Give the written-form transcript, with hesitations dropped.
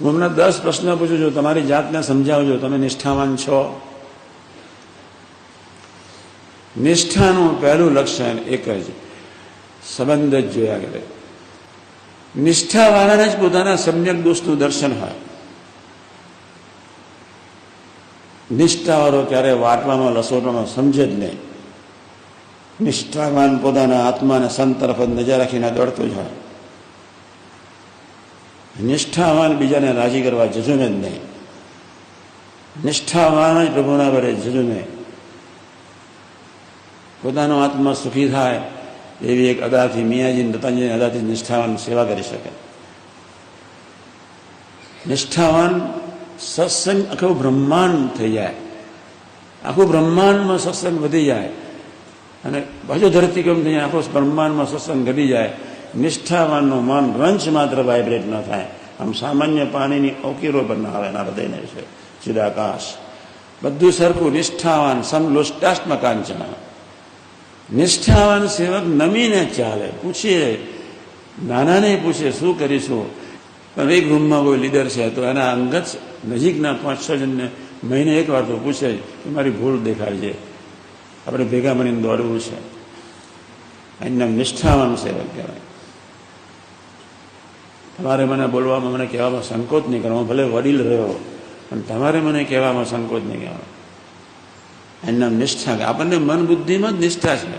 હું હમણાં 10 પ્રશ્ન પૂછું છું, તમારી જાતને સમજાવજો તમે નિષ્ઠાવાન છો. નિષ્ઠાનું પહેલું લક્ષણ એક જ સંબંધ જ જોયા કરે. નિષ્ઠાવાળાને જ પોતાના સમ્યક દોષનું દર્શન હોય. નિષ્ઠાવાળો ક્યારે વાટવામાં લસોટવામાં સમજે જ નહીં. નિષ્ઠાવાન પોતાના આત્માને સંત તરફ નજર રાખીને દોડતો જ હોય. નિષ્ઠાવાન બીજાને રાજી કરવા જજુમે જ નહીં. નિષ્ઠાવાન જ પ્રભુના વડે જજુમે. પોતાનો આત્મા સુખી થાય એવી એક અદાથી મિયાજી દત્તાજીની અદાથી નિષ્ઠાવાન સેવા કરી શકે. નિષ્ઠાવાન સત્સંગ આખું બ્રહ્માંડ થઈ જાય. આખું બ્રહ્માંડમાં સત્સંગ વધી જાય અને બાજુ ધરતી કેમ થઈ જાય, આખો બ્રહ્માંડમાં સત્સંગ ઘટી જાય. નિષ્ઠાવાનનું મન રંચ માત્ર વાઇબ્રેટ ન થાય. આમ સામાન્ય પાણીની ઓકીરો પર ના આવે એના હૃદયને છે ચિદાકાશ બધું સરખું. નિષ્ઠાવાન સમલોષ્ટાષ્ટમ કાંચના. નિષ્ઠાવાન સેવક નમીને ચાલે, પૂછીએ, નાનાને પૂછે શું કરીશું. પણ એક રૂમમાં કોઈ લીડર છે તો એના અંગત નજીકના 5-6 જણને મહિને એક વાર તો પૂછે કે મારી ભૂલ દેખાય છે, આપણે ભેગા મળીને દોડવું છે. એના નિષ્ઠાવાન સેવક કહેવાય. તમારે મને બોલવામાં મને કહેવામાં સંકોચ નહીં કરવો, ભલે વડીલ રહ્યો પણ તમારે મને કહેવામાં સંકોચ નહીં કરવાનો. એનું નામ નિષ્ઠા. આપણને મન બુદ્ધિમાં જ નિષ્ઠા છે.